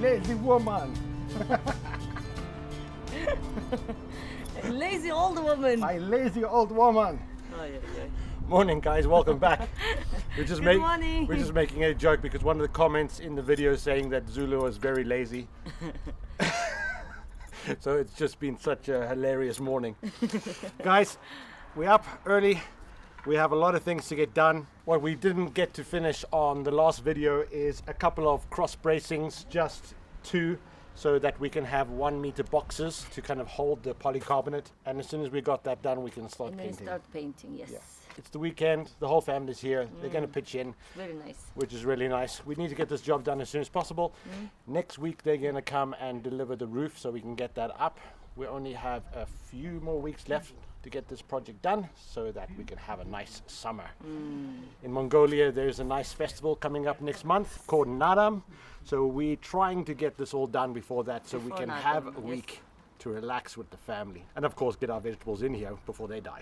lazy woman. Lazy old woman. My lazy old woman. Oh, yeah. Morning, guys. Welcome back. Good morning. We're just making a joke because one of the comments in the video saying that Zulu was very lazy. So it's just been such a hilarious morning. Guys, we're up early. We have a lot of things to get done. What we didn't get to finish on the last video is a couple of cross bracings, just 2, so that we can have 1 meter boxes to kind of hold the polycarbonate. And as soon as we got that done, we can start And then painting. start painting, yes. Yeah. It's the weekend, the whole family's here. They're going to pitch in. Very nice. Which is really nice. We need to get this job done as soon as possible. Next week they're going to come and deliver the roof so we can get that up. We only have a few more weeks left to get this project done so that we can have a nice summer. In Mongolia there's a nice festival coming up next month called 𝐸𝑚𝑎𝑚. So we're trying to get this all done before that so we can have a week to relax with the family. And of course get our vegetables in here before they die.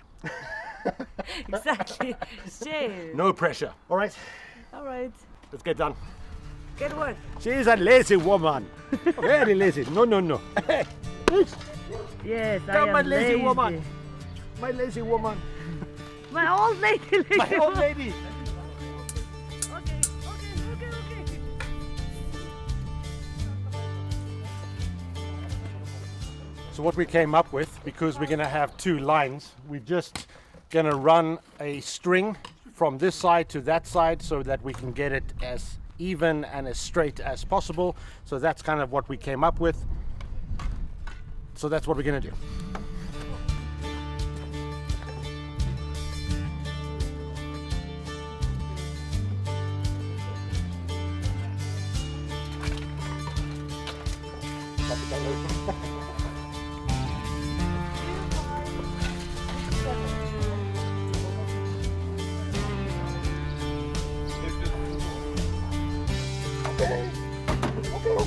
Exactly. Shame. No pressure. All right. All right. Let's get done. Good work. She's a lazy woman. Very lazy. No. Yes, Come I am on, lazy woman. My lazy woman. My old lady. My old lady. Okay. So what we came up with, because we're going to have 2 lines, we're just going to run a string from this side to that side so that we can get it as even and as straight as possible. So that's kind of what we came up with. So that's what we're going to do.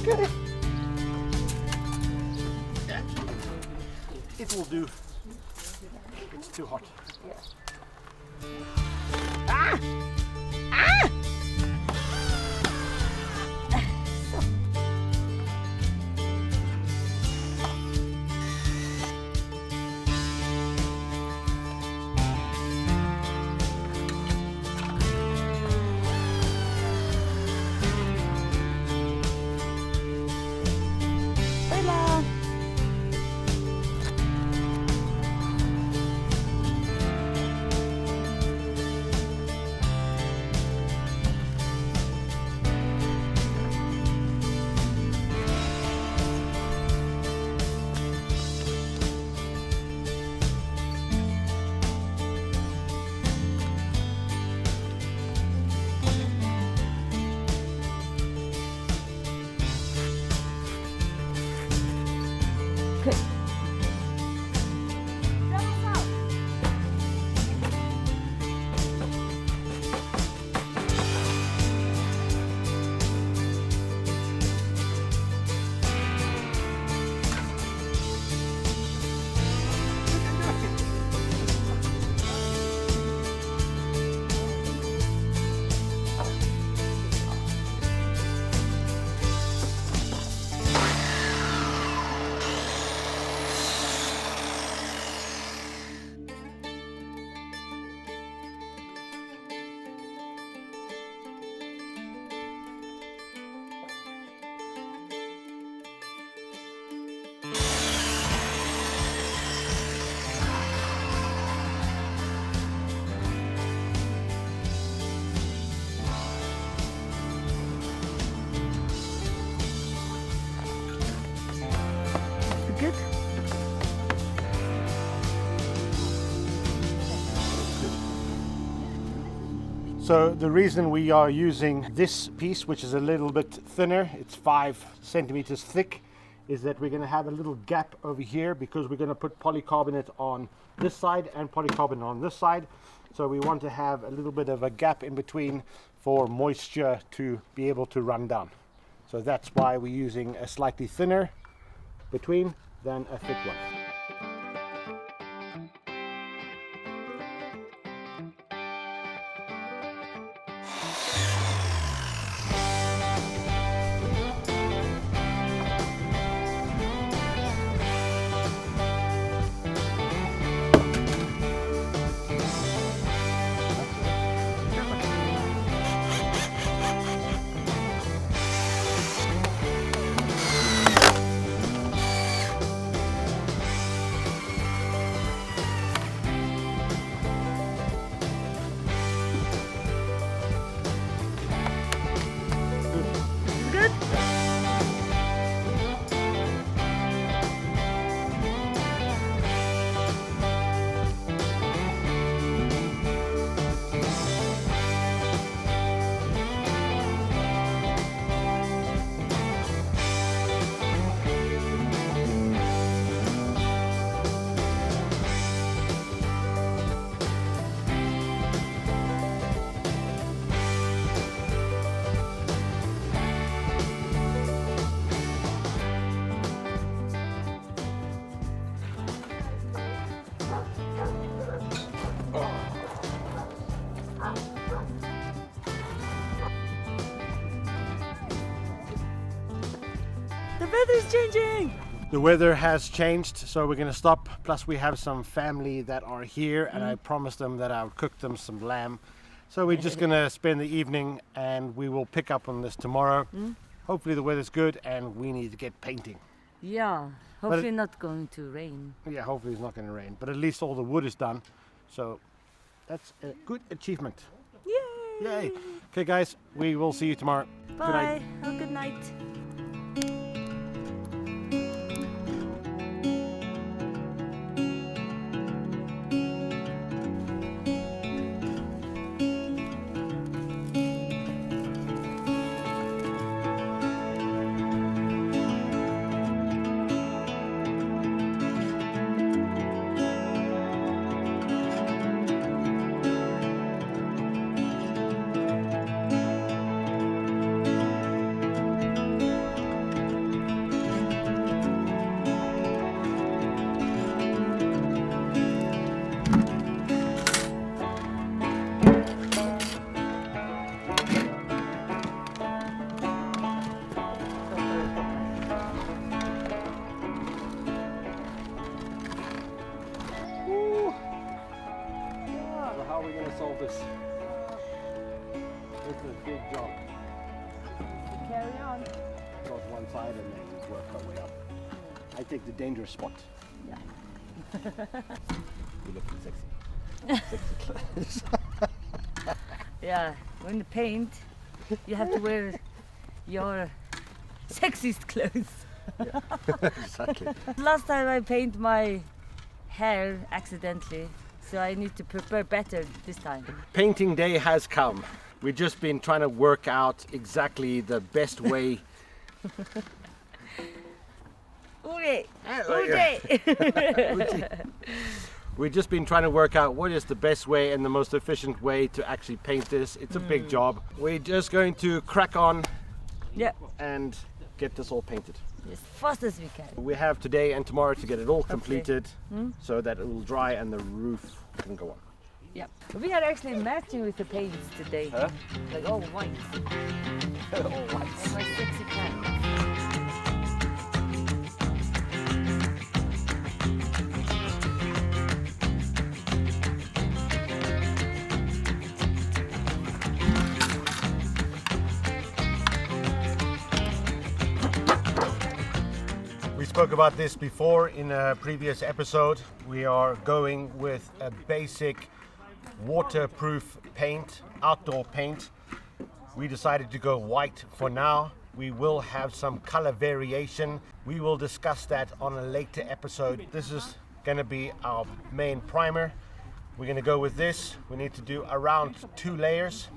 Okay. It will do. It's too hot. Good. So the reason we are using this piece, which is a little bit thinner, it's 5 centimeters thick, is that we're going to have a little gap over here because we're going to put polycarbonate on this side and polycarbonate on this side. So we want to have a little bit of a gap in between for moisture to be able to run down. So that's why we're using a slightly thinner between than a thick one. weather's changing. The weather has changed, so we're gonna stop. Plus we have some family that are here and I promised them that I would cook them some lamb. So we're just gonna spend the evening and we will pick up on this tomorrow. Hopefully the weather's good and we need to get painting. Yeah, hopefully not going to rain. Yeah, hopefully it's not gonna rain, but at least all the wood is done. So that's a good achievement. Yay! Yay! Okay guys, we will see you tomorrow. Good night. Bye. Have a good night. So how are we gonna solve this? It's a big job. Carry on. Go to one side and then work our way up. I take the dangerous spot. Yeah. You look sexy. Sexy clothes. Yeah, when you paint, you have to wear your sexiest clothes. Exactly. Last time I paint my hair accidentally, so I need to prepare better this time. Painting day has come. We've just been trying to work out exactly the best way. Ure! We've just been trying to work out what is the best way and the most efficient way to actually paint this. It's a big job. We're just going to crack on Yeah, and get this all painted. as fast as we can. We have today and tomorrow to get it all completed so that it will dry and the roof can go on. Yeah. We are actually matching with the paints today. Huh? Like all white. All white. And my sexy pants. We spoke about this before in a previous episode. We are going with a basic waterproof paint, outdoor paint. We decided to go white for now. We will have some color variation. We will discuss that on a later episode. This is going to be our main primer. We're going to go with this. We need to do around 2 layers.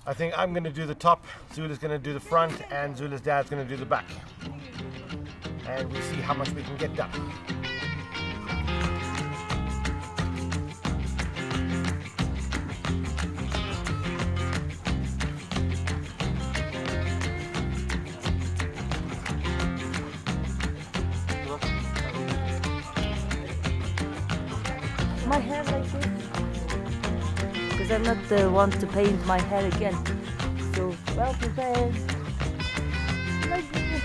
I think I'm going to do the top, Zula's going to do the front, and Zula's dad's going to do the back. And we see how much we can get done. My hair like this. Because I'm not the one to paint my hair again. So well prepared. Like this.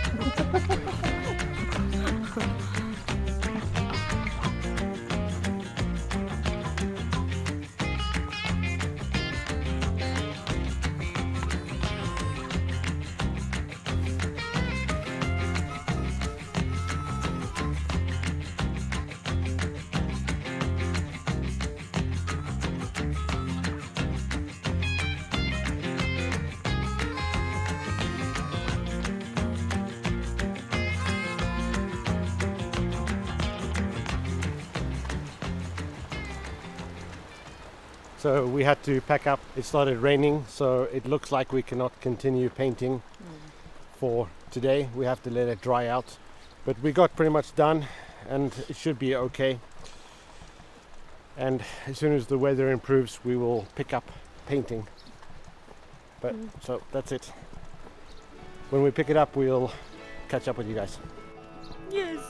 So we had to pack up. It started raining, so it looks like we cannot continue painting for today. We have to let it dry out. But we got pretty much done and it should be okay. And as soon as the weather improves, we will pick up painting. But so that's it. When we pick it up, we'll catch up with you guys. Yes.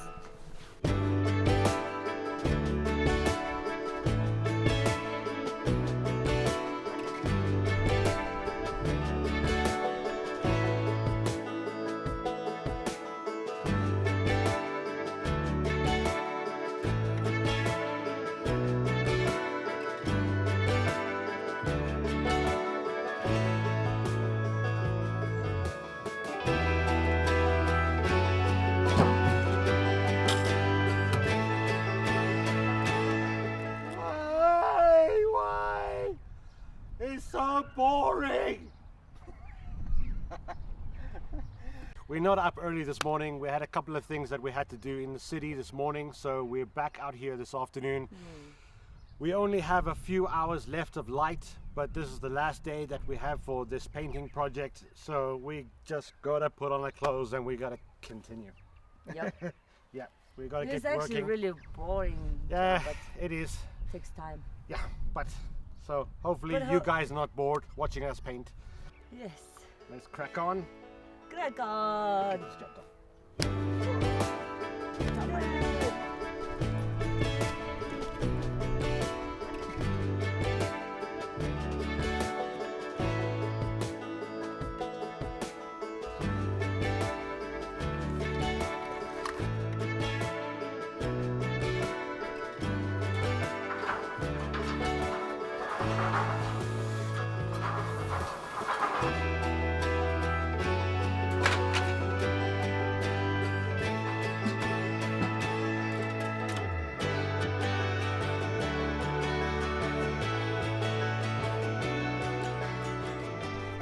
so boring. We're not up early this morning. We had a couple of things that we had to do in the city this morning, so we're back out here this afternoon. We only have a few hours left of light, but this is the last day that we have for this painting project, so we just gotta put on our clothes and we gotta continue. Yep. Yeah, we gotta It's get actually working. really boring. Yeah, but it is. takes time. Yeah, but so hopefully But you guys are not bored watching us paint. Yes. Let's crack on. Crack on. Let's jump down.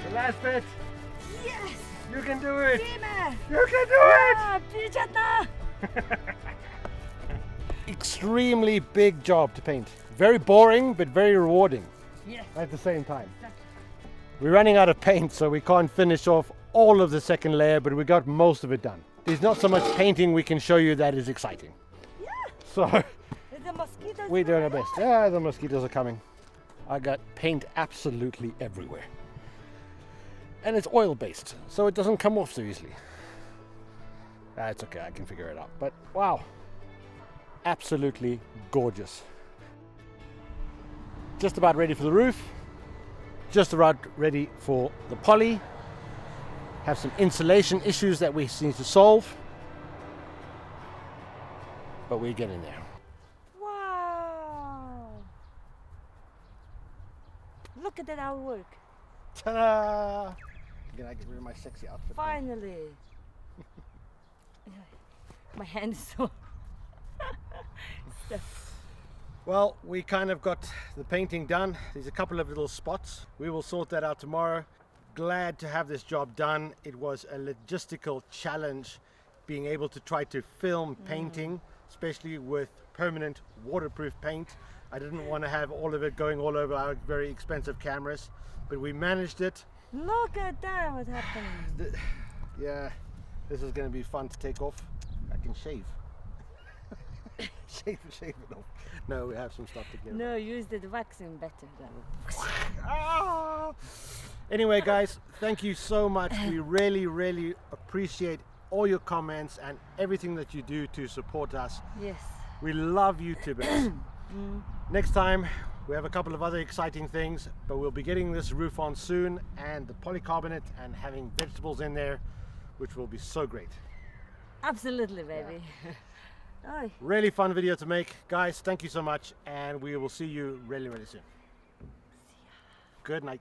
The last bit. Yes. You can do it. 𝐸𝑚𝑎𝑖𝑙. You can do it. Ah, pichata. Extremely big job to paint. Very boring, but very rewarding Yes. at the same time. Exactly. We're running out of paint, so we can't finish off all of the second layer, but we got most of it done. There's not so much painting we can show you that is exciting. Yeah. So The mosquitoes. we're doing our best. Yeah, the mosquitoes are coming. I got paint absolutely everywhere. And it's oil based, so it doesn't come off so easily. It's okay, I can figure it out. But wow, absolutely gorgeous. Just about ready for the roof. Just about ready for the poly. Have some insulation issues that we need to solve. But we're getting there. Wow. Look at that our work. Ta-da! Can I get rid of my sexy outfit? now? Finally. My hand is so stiff. Well, we kind of got the painting done. There's a couple of little spots. We will sort that out tomorrow. Glad to have this job done. It was a logistical challenge being able to try to film painting, especially with permanent waterproof paint. I didn't want to have all of it going all over our very expensive cameras, but we managed it. Look at that, what happened. Yeah, this is going to be fun to take off. I can shave. shave it off. No, we have some stuff to get. No, use the waxing better than. Ah! Anyway, guys, thank you so much. We really, really appreciate all your comments and everything that you do to support us. Yes. We love YouTubers. Next time, we have a couple of other exciting things, but we'll be getting this roof on soon and the polycarbonate and having vegetables in there, which will be so great. Absolutely, baby. Oi. Really fun video to make. Guys, thank you so much, and we will see you really, really soon. Good night.